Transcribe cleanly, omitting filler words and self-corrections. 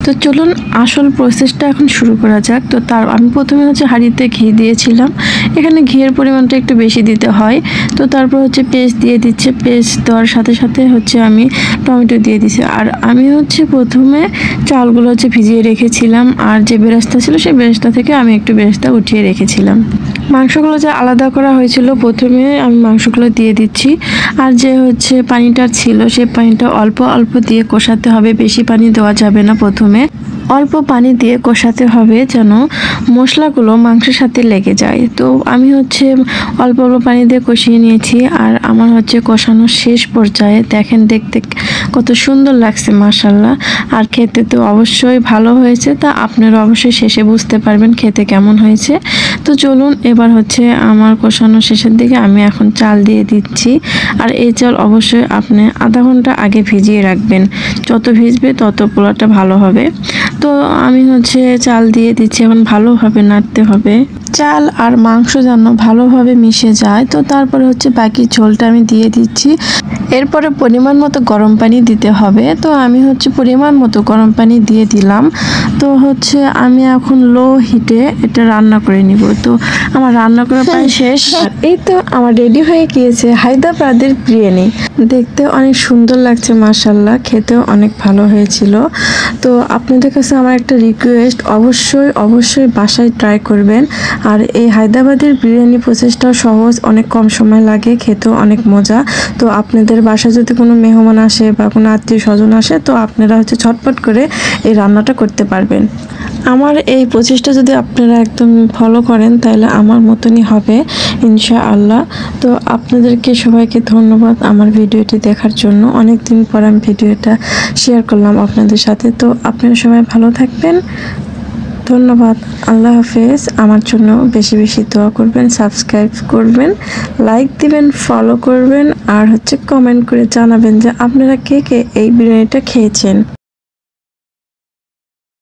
তো চলুন আসল প্রসেসটা এখন শুরু করা যাক। তো আমি প্রথমে হচ্ছে হাঁড়িতে ঘি দিয়েছিলাম। এখানে ঘিয়ের পরিমাণটা একটু বেশি দিতে হয়। তো তারপর হচ্ছে পেস্ট দিয়ে দিচ্ছে। পেস্ট দেওয়ার সাথে সাথে হচ্ছে আমি টমেটো দিয়ে দিছি। আর আমি হচ্ছে প্রথমে চালগুলো হচ্ছে ভিজিয়ে রেখেছিলাম, আর যে বেরেস্তা ছিল সেই বেরেস্তা থেকে আমি একটু বেরেস্তা উঠিয়ে রেখেছিলাম। মাংসগুলো যে আলাদা করা হয়েছিল প্রথমে আমি মাংসগুলো দিয়ে দিচ্ছি। আর যে হচ্ছে পানিটা ছিল সেই পানিটা অল্প অল্প দিয়ে কষাতে হবে, বেশি পানি দেওয়া যাবে না। প্রথমে অল্প পানি দিয়ে কষাতে হবে যেন মশলাগুলো মাংসের সাথে লেগে যায়। তো আমি হচ্ছে অল্প অল্প পানি দিয়ে কষিয়ে নিয়েছি। আর আমার হচ্ছে কষানোর শেষ পর্যায়ে দেখেন দেখতে কত সুন্দর লাগছে মাশাআল্লাহ। আর খেতে তো অবশ্যই ভালো হয়েছে, তা আপনারা অবশ্যই শেষে বুঝতে পারবেন খেতে কেমন হয়েছে। তো চলুন এবার হচ্ছে আমার কষানো শেষের দিকে আমি এখন চাল দিয়ে দিচ্ছি। আর এই চাল অবশ্যই আপনি আধা ঘন্টা আগে ভিজিয়ে রাখবেন, যত ভিজবে তত পোলাওটা ভালো হবে। তো আমি হচ্ছে চাল দিয়ে দিচ্ছি, এখন ভালোভাবে নাড়তে হবে চাল আর মাংস যেন ভালোভাবে মিশে যায়। তো তারপরে হচ্ছে বাকি ঝোলটা আমি দিয়ে দিচ্ছি। এরপরে পরিমাণ মতো গরম পানি দিতে হবে। তো আমি হচ্ছে পরিমাণ মতো গরম পানি দিয়ে দিলাম। তো হচ্ছে আমি এখন লো হিটে এটা রান্না করে নিব। তো আমার রান্না করা প্রায় শেষ। এই তো আমার রেডি হয়ে গিয়েছে হায়দ্রাবাদের বিরিয়ানি। দেখতে অনেক সুন্দর লাগছে মাশাআল্লাহ, খেতেও অনেক ভালো হয়েছিল। তো আপনাদের কাছে আমার একটা রিকোয়েস্ট, অবশ্যই বাসায় ট্রাই করবেন। আর এই হায়দ্রাবাদের বিরিয়ানি প্রসেসটাও সহজ, অনেক কম সময় লাগে, খেতেও অনেক মজা। তো আপনাদের বাসায় যদি কোনো মেহমান আসে বা কোনো আত্মীয় স্বজন আসে, তো আপনারা হচ্ছে ঝটপট করে এই রান্নাটা করতে পারবেন। আমার এই প্রচেষ্টা যদি আপনারা একদম ফলো করেন তাহলে আমার মতনই হবে ইনশাআল্লাহ। তো আপনাদেরকে সবাইকে ধন্যবাদ আমার ভিডিওটি দেখার জন্য। অনেক দিন পর আমি ভিডিওটা শেয়ার করলাম আপনাদের সাথে। তো আপনারা সবাই ভালো থাকবেন, ধন্যবাদ, আল্লাহ হাফেজ। আমার জন্য বেশি বেশি দোয়া করবেন, সাবস্ক্রাইব করবেন, লাইক দিবেন, ফলো করবেন, আর হচ্ছে কমেন্ট করে জানাবেন যে আপনারা কে কে এই বিরিয়ানিটা খেয়েছেন।